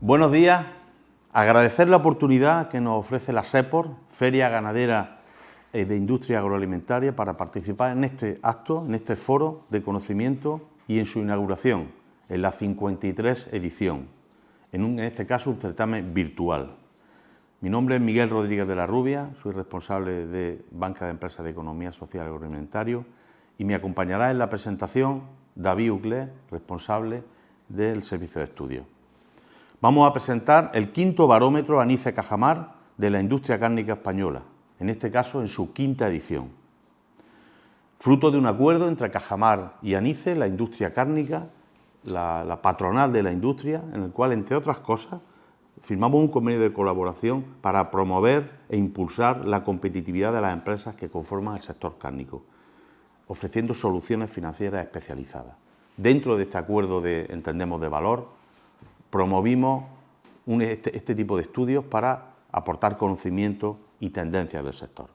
Buenos días, agradecer la oportunidad que nos ofrece la SEPOR, Feria Ganadera de Industria Agroalimentaria, para participar en este acto, en este foro de conocimiento y en su inauguración, en la 53 edición, en este caso un certamen virtual. Mi nombre es Miguel Rodríguez de la Rubia, soy responsable de Banca de Empresas de Economía Social y Agroalimentario y me acompañará en la presentación David Uclés, responsable del Servicio de Estudios. Vamos a presentar el quinto barómetro Anice-Cajamar de la industria cárnica española, en este caso en su quinta edición. Fruto de un acuerdo entre Cajamar y Anice, la industria cárnica, la patronal de la industria, en el cual, entre otras cosas, firmamos un convenio de colaboración para promover e impulsar la competitividad de las empresas que conforman el sector cárnico, ofreciendo soluciones financieras especializadas. Dentro de este acuerdo entendemos de valor, promovimos este tipo de estudios para aportar conocimiento y tendencias del sector.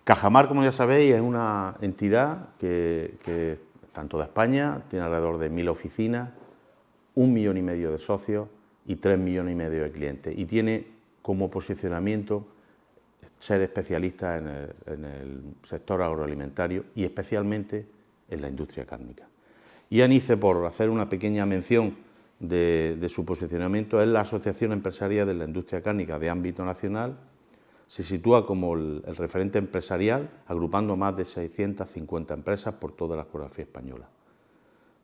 Cajamar, como ya sabéis, es una entidad que tanto de España, tiene alrededor de 1000 oficinas, 1,5 millones de socios y 3,5 millones de clientes, y tiene como posicionamiento ser especialista en el sector agroalimentario y especialmente en la industria cárnica. Y Anice, por hacer una pequeña mención de su posicionamiento, es la asociación empresarial de la industria cárnica de ámbito nacional. Se sitúa como el referente empresarial, agrupando más de 650 empresas por toda la geografía española.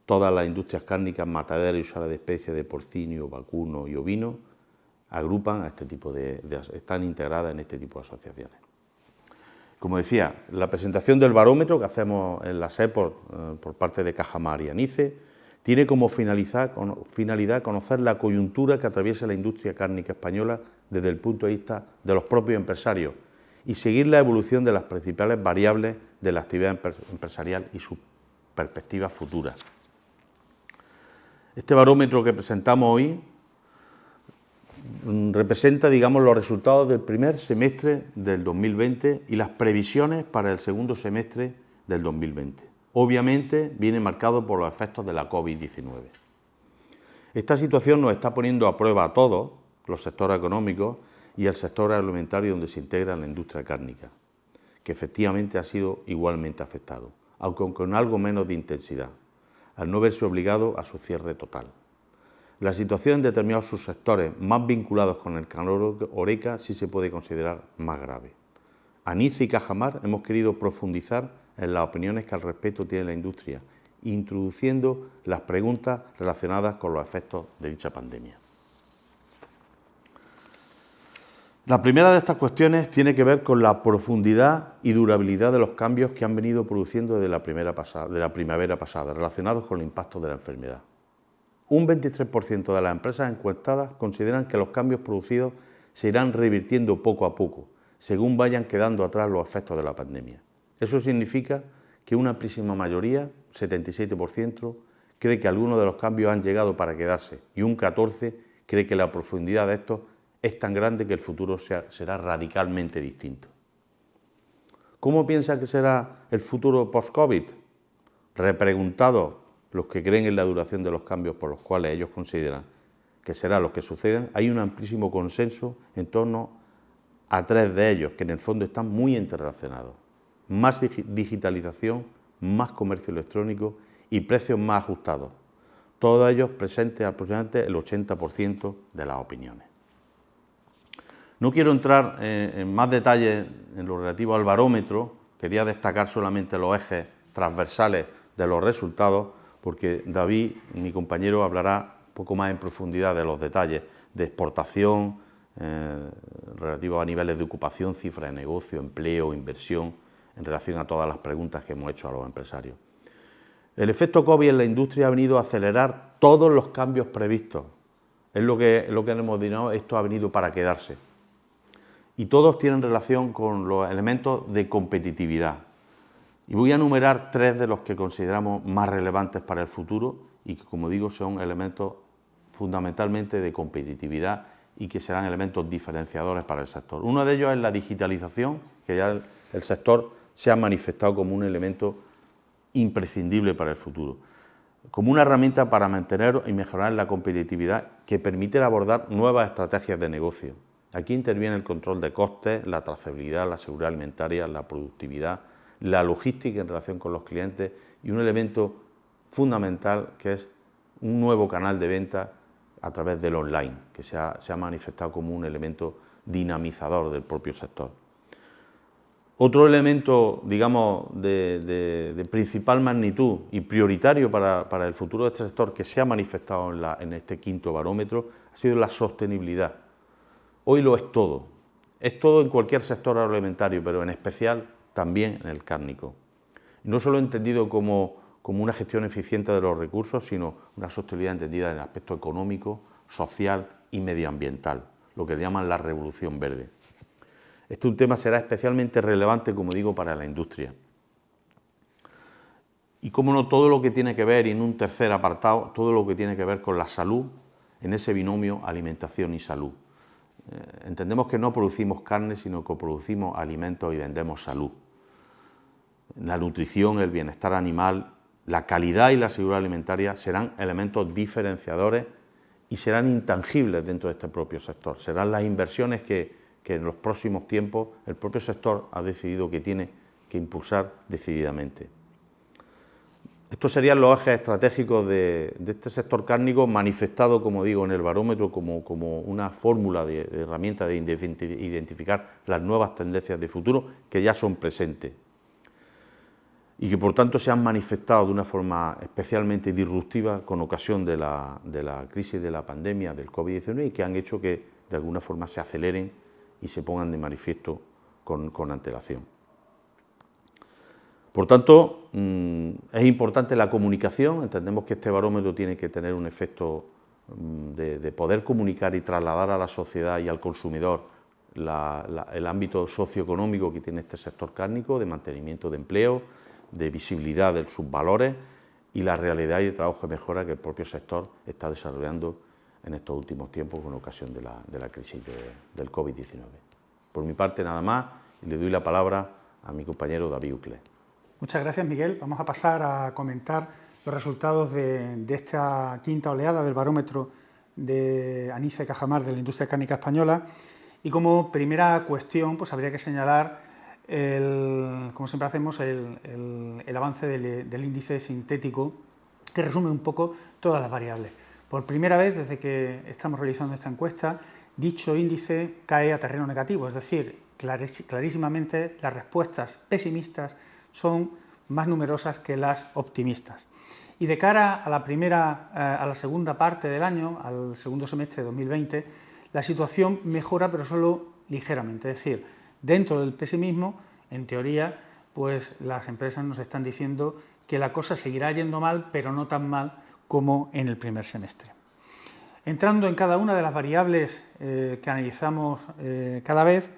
Todas las industrias cárnicas, mataderas y usuarias de especies de porcino, vacuno y ovino agrupan a este tipo están integradas en este tipo de asociaciones. Como decía, la presentación del barómetro que hacemos en la SEPOR por parte de Cajamar y Anice tiene como finalidad conocer la coyuntura que atraviesa la industria cárnica española desde el punto de vista de los propios empresarios y seguir la evolución de las principales variables de la actividad empresarial y sus perspectivas futuras. Este barómetro que presentamos hoy representa, digamos, los resultados del primer semestre del 2020 y las previsiones para el segundo semestre del 2020. Obviamente viene marcado por los efectos de la COVID-19. Esta situación nos está poniendo a prueba a todos los sectores económicos y el sector agroalimentario donde se integra la industria cárnica, que efectivamente ha sido igualmente afectado, aunque con algo menos de intensidad, al no verse obligado a su cierre total. La situación en determinados subsectores más vinculados con el canal Horeca sí se puede considerar más grave. Anice y Cajamar hemos querido profundizar en las opiniones que al respecto tiene la industria, introduciendo las preguntas relacionadas con los efectos de dicha pandemia. La primera de estas cuestiones tiene que ver con la profundidad y durabilidad de los cambios que han venido produciendo desde la primavera pasada, relacionados con el impacto de la enfermedad. Un 23% de las empresas encuestadas consideran que los cambios producidos se irán revirtiendo poco a poco, según vayan quedando atrás los efectos de la pandemia. Eso significa que una amplísima mayoría, 77%, cree que algunos de los cambios han llegado para quedarse y un 14% cree que la profundidad de estos es tan grande que el futuro será radicalmente distinto. ¿Cómo piensa que será el futuro post-COVID? Repreguntados los que creen en la duración de los cambios por los cuales ellos consideran que será lo que sucedan, hay un amplísimo consenso en torno a 3 de ellos, que en el fondo están muy interrelacionados. Más digitalización, más comercio electrónico y precios más ajustados. Todos ellos presentes aproximadamente el 80% de las opiniones. No quiero entrar en más detalles en lo relativo al barómetro, quería destacar solamente los ejes transversales de los resultados, porque David, mi compañero, hablará un poco más en profundidad de los detalles de exportación, relativos a niveles de ocupación, cifras de negocio, empleo, inversión, en relación a todas las preguntas que hemos hecho a los empresarios. El efecto COVID en la industria ha venido a acelerar todos los cambios previstos. Es lo que hemos denominado, esto ha venido para quedarse. Y todos tienen relación con los elementos de competitividad. Y voy a enumerar 3 de los que consideramos más relevantes para el futuro y que, como digo, son elementos fundamentalmente de competitividad y que serán elementos diferenciadores para el sector. Uno de ellos es la digitalización, que ya el sector se ha manifestado como un elemento imprescindible para el futuro. como una herramienta para mantener y mejorar la competitividad que permite abordar nuevas estrategias de negocio. Aquí interviene el control de costes, la trazabilidad, la seguridad alimentaria, la productividad, la logística en relación con los clientes y un elemento fundamental que es un nuevo canal de venta a través del online, que se ha manifestado como un elemento dinamizador del propio sector. Otro elemento, digamos, de principal magnitud y prioritario para el futuro de este sector que se ha manifestado en este quinto barómetro ha sido la sostenibilidad. Hoy lo es todo en cualquier sector agroalimentario, pero en especial también en el cárnico. No solo entendido como una gestión eficiente de los recursos, sino una sostenibilidad entendida en el aspecto económico, social y medioambiental, lo que llaman la revolución verde. Este un tema será especialmente relevante, como digo, para la industria. Y cómo no, todo lo que tiene que ver, y en un tercer apartado, todo lo que tiene que ver con la salud, en ese binomio alimentación y salud. Entendemos que no producimos carne, sino que producimos alimentos y vendemos salud. La nutrición, el bienestar animal, la calidad y la seguridad alimentaria serán elementos diferenciadores y serán intangibles dentro de este propio sector. Serán las inversiones que en los próximos tiempos el propio sector ha decidido que tiene que impulsar decididamente. Estos serían los ejes estratégicos de este sector cárnico, manifestado, como digo, en el barómetro como una fórmula de herramienta de identificar las nuevas tendencias de futuro que ya son presentes y que por tanto se han manifestado de una forma especialmente disruptiva con ocasión de la crisis de la pandemia del COVID-19 y que han hecho que de alguna forma se aceleren y se pongan de manifiesto con antelación. Por tanto, es importante la comunicación. Entendemos que este barómetro tiene que tener un efecto de poder comunicar y trasladar a la sociedad y al consumidor el ámbito socioeconómico que tiene este sector cárnico, de mantenimiento de empleo, de visibilidad de sus valores y la realidad y el trabajo de mejora que el propio sector está desarrollando en estos últimos tiempos con ocasión de la crisis del COVID-19. Por mi parte nada más y le doy la palabra a mi compañero David Uclés. Muchas gracias, Miguel. Vamos a pasar a comentar los resultados de esta quinta oleada del barómetro de Anice Cajamar de la industria cárnica española. Y como primera cuestión, pues habría que señalar, como siempre hacemos, el avance del índice sintético, que resume un poco todas las variables. Por primera vez desde que estamos realizando esta encuesta, dicho índice cae a terreno negativo, es decir, clarísimamente las respuestas pesimistas son más numerosas que las optimistas. Y de cara a la segunda parte del año, al segundo semestre de 2020, la situación mejora, pero solo ligeramente. Es decir, dentro del pesimismo, en teoría, pues las empresas nos están diciendo que la cosa seguirá yendo mal, pero no tan mal como en el primer semestre. Entrando en cada una de las variables que analizamos cada vez,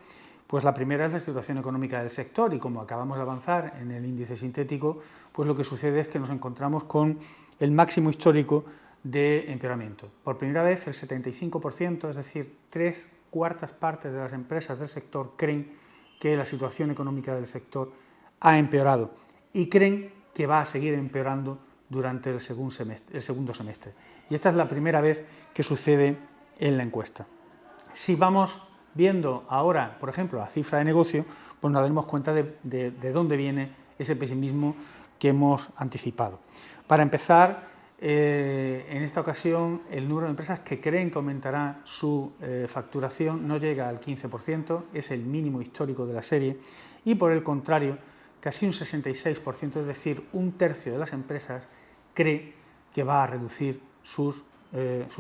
pues la primera es la situación económica del sector y como acabamos de avanzar en el índice sintético, pues lo que sucede es que nos encontramos con el máximo histórico de empeoramiento. Por primera vez el 75%, es decir, 3/4 partes de las empresas del sector creen que la situación económica del sector ha empeorado y creen que va a seguir empeorando durante el segundo semestre. Y esta es la primera vez que sucede en la encuesta. Si vamos viendo ahora, por ejemplo, la cifra de negocio, pues nos daremos cuenta de dónde viene ese pesimismo que hemos anticipado. Para empezar, en esta ocasión el número de empresas que creen que aumentará su facturación no llega al 15%, es el mínimo histórico de la serie, y por el contrario, casi un 66%, es decir, un tercio de las empresas cree que va a reducir sus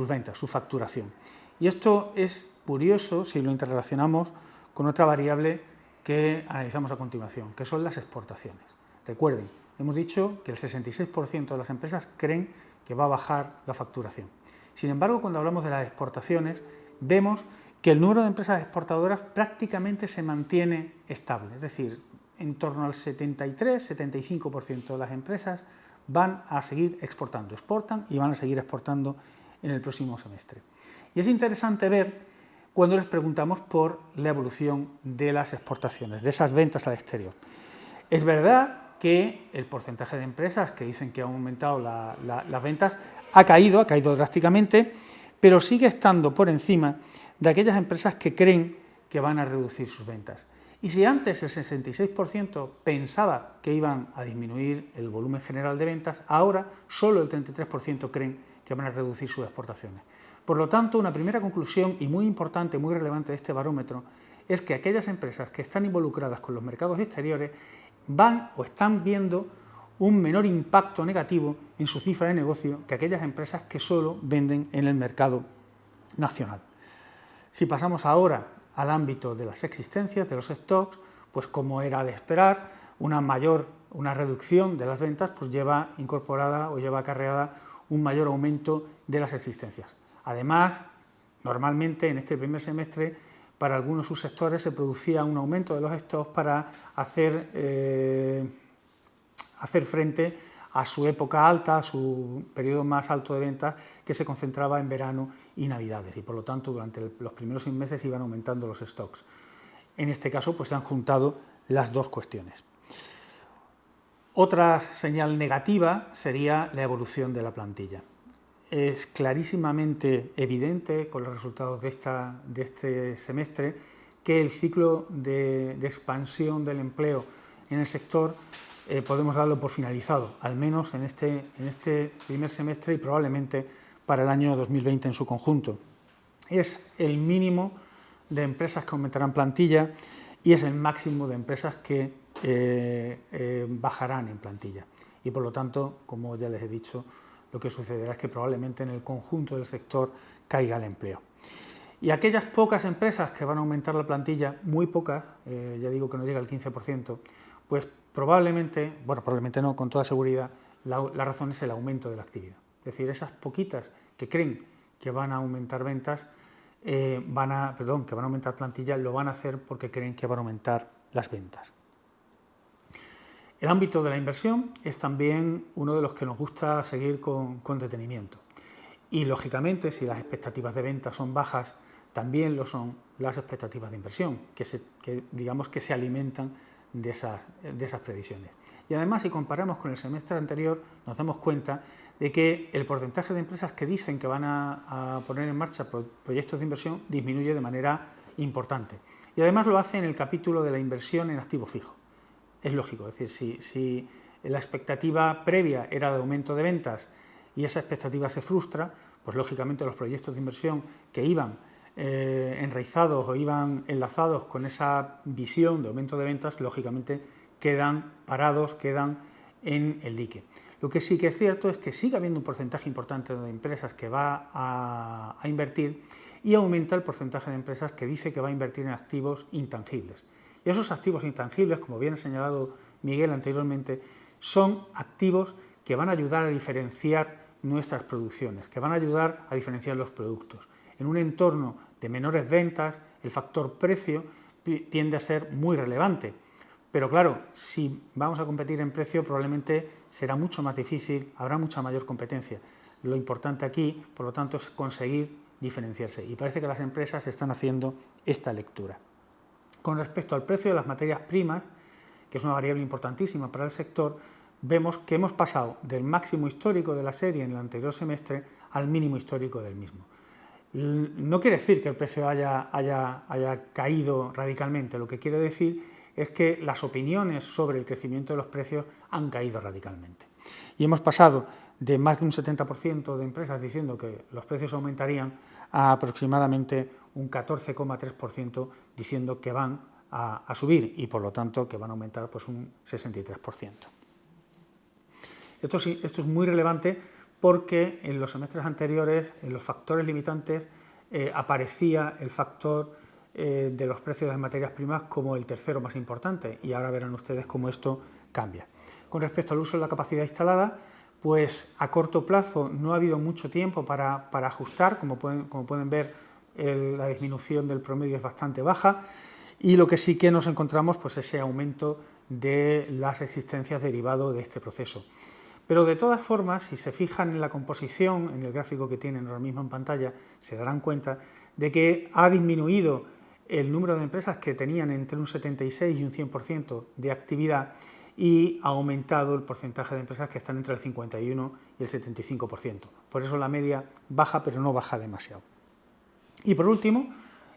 ventas, su facturación. Y esto es curioso si lo interrelacionamos con otra variable que analizamos a continuación, que son las exportaciones. Recuerden, hemos dicho que el 66% de las empresas creen que va a bajar la facturación. Sin embargo, cuando hablamos de las exportaciones, vemos que el número de empresas exportadoras prácticamente se mantiene estable, es decir, en torno al 73-75% de las empresas van a seguir exportando, exportan y van a seguir exportando en el próximo semestre. Y es interesante ver cuando les preguntamos por la evolución de las exportaciones, de esas ventas al exterior. Es verdad que el porcentaje de empresas que dicen que han aumentado las ventas ha caído drásticamente, pero sigue estando por encima de aquellas empresas que creen que van a reducir sus ventas. Y si antes el 66% pensaba que iban a disminuir el volumen general de ventas, ahora solo el 33% creen que van a reducir sus exportaciones. Por lo tanto, una primera conclusión y muy importante, muy relevante de este barómetro es que aquellas empresas que están involucradas con los mercados exteriores van o están viendo un menor impacto negativo en su cifra de negocio que aquellas empresas que solo venden en el mercado nacional. Si pasamos ahora al ámbito de las existencias, de los stocks, pues como era de esperar, una reducción de las ventas pues lleva incorporada o lleva acarreada un mayor aumento de las existencias. Además, normalmente en este primer semestre para algunos subsectores se producía un aumento de los stocks para hacer frente a su época alta, a su periodo más alto de ventas, que se concentraba en verano y navidades, y por lo tanto durante los primeros 6 meses iban aumentando los stocks. En este caso pues se han juntado las dos cuestiones. Otra señal negativa sería la evolución de la plantilla. Es clarísimamente evidente con los resultados de este semestre que el ciclo de expansión del empleo en el sector podemos darlo por finalizado, al menos en este primer semestre y probablemente para el año 2020 en su conjunto. Es el mínimo de empresas que aumentarán plantilla y es el máximo de empresas que bajarán en plantilla. Y por lo tanto, como ya les he dicho, lo que sucederá es que probablemente en el conjunto del sector caiga el empleo. Y aquellas pocas empresas que van a aumentar la plantilla, muy pocas, ya digo que no llega al 15%, pues probablemente no, con toda seguridad, la razón es el aumento de la actividad. Es decir, esas poquitas que creen que van a aumentar ventas, que van a aumentar plantilla, lo van a hacer porque creen que van a aumentar las ventas. El ámbito de la inversión es también uno de los que nos gusta seguir con detenimiento. Y, lógicamente, si las expectativas de ventas son bajas, también lo son las expectativas de inversión, que digamos que se alimentan de esas previsiones. Y además, si comparamos con el semestre anterior, nos damos cuenta de que el porcentaje de empresas que dicen que van a poner en marcha proyectos de inversión disminuye de manera importante. Y además lo hace en el capítulo de la inversión en activo fijo. Es lógico, es decir, si la expectativa previa era de aumento de ventas y esa expectativa se frustra, pues lógicamente los proyectos de inversión que iban enraizados o iban enlazados con esa visión de aumento de ventas, lógicamente quedan parados, quedan en el dique. Lo que sí que es cierto es que sigue habiendo un porcentaje importante de empresas que va a invertir y aumenta el porcentaje de empresas que dice que va a invertir en activos intangibles. Y esos activos intangibles, como bien ha señalado Miguel anteriormente, son activos que van a ayudar a diferenciar nuestras producciones, que van a ayudar a diferenciar los productos. En un entorno de menores ventas, el factor precio tiende a ser muy relevante. Pero claro, si vamos a competir en precio, probablemente será mucho más difícil, habrá mucha mayor competencia. Lo importante aquí, por lo tanto, es conseguir diferenciarse. Y parece que las empresas están haciendo esta lectura. Con respecto al precio de las materias primas, que es una variable importantísima para el sector, vemos que hemos pasado del máximo histórico de la serie en el anterior semestre al mínimo histórico del mismo. No quiere decir que el precio haya caído radicalmente, lo que quiere decir es que las opiniones sobre el crecimiento de los precios han caído radicalmente. Y hemos pasado de más de un 70% de empresas diciendo que los precios aumentarían a aproximadamente un 14,3% diciendo que van a subir y por lo tanto que van a aumentar pues un 63%. Esto es muy relevante porque en los semestres anteriores, en los factores limitantes, aparecía el factor de los precios de las materias primas como el tercero más importante y ahora verán ustedes cómo esto cambia. Con respecto al uso de la capacidad instalada, pues a corto plazo no ha habido mucho tiempo para ajustar, como pueden ver la disminución del promedio es bastante baja y lo que sí que nos encontramos pues ese aumento de las existencias derivado de este proceso. Pero de todas formas, si se fijan en la composición, en el gráfico que tienen ahora mismo en pantalla, se darán cuenta de que ha disminuido el número de empresas que tenían entre un 76 y un 100% de actividad y ha aumentado el porcentaje de empresas que están entre el 51 y el 75%. Por eso la media baja, pero no baja demasiado. Y por último,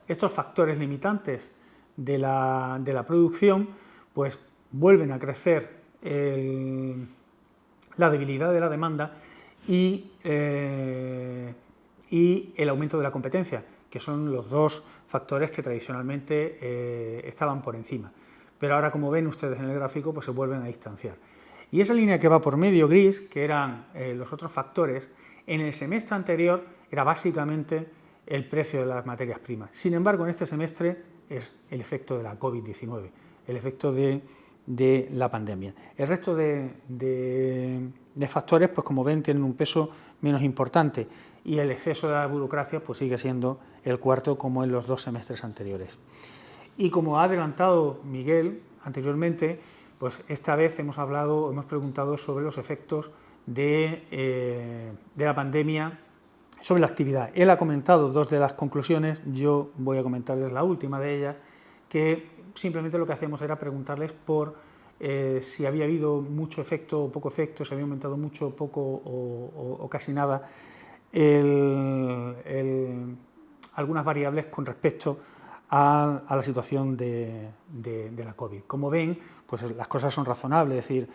estos factores limitantes de la producción pues vuelven a crecer la debilidad de la demanda y el aumento de la competencia, que son los dos factores que tradicionalmente estaban por encima. Pero ahora, como ven ustedes en el gráfico, pues se vuelven a distanciar. Y esa línea que va por medio gris, que eran los otros factores, en el semestre anterior era básicamente el precio de las materias primas. Sin embargo, en este semestre es el efecto de la COVID-19, el efecto de la pandemia. El resto de factores, pues como ven, tienen un peso menos importante y el exceso de la burocracia pues sigue siendo el cuarto, como en los dos semestres anteriores. Y como ha adelantado Miguel anteriormente, pues esta vez hemos preguntado sobre los efectos de la pandemia sobre la actividad. Él ha comentado dos de las conclusiones, yo voy a comentarles la última de ellas, que simplemente lo que hacemos era preguntarles por si había habido mucho efecto o poco efecto, si había aumentado mucho, poco o casi nada algunas variables con respecto a la situación de la COVID. Como ven, pues las cosas son razonables, es decir,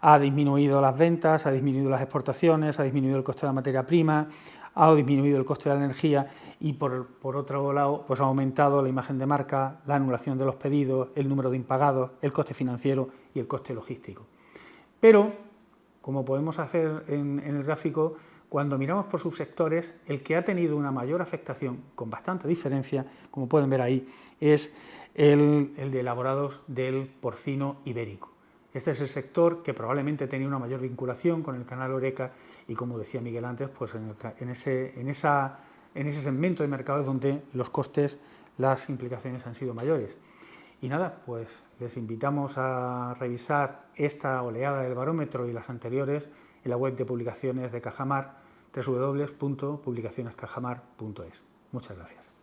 ha disminuido las ventas, ha disminuido las exportaciones, ha disminuido el coste de la materia prima, ha disminuido el coste de la energía y por otro lado pues ha aumentado la imagen de marca, la anulación de los pedidos, el número de impagados, el coste financiero y el coste logístico. Pero, como podemos hacer en el gráfico, cuando miramos por subsectores, el que ha tenido una mayor afectación, con bastante diferencia, como pueden ver ahí, es el de elaborados del porcino ibérico. Este es el sector que probablemente tenía una mayor vinculación con el canal Horeca y, como decía Miguel antes, pues en ese segmento de mercado es donde los costes, las implicaciones han sido mayores. Y nada, pues les invitamos a revisar esta oleada del barómetro y las anteriores en la web de publicaciones de Cajamar, www.publicacionescajamar.es. Muchas gracias.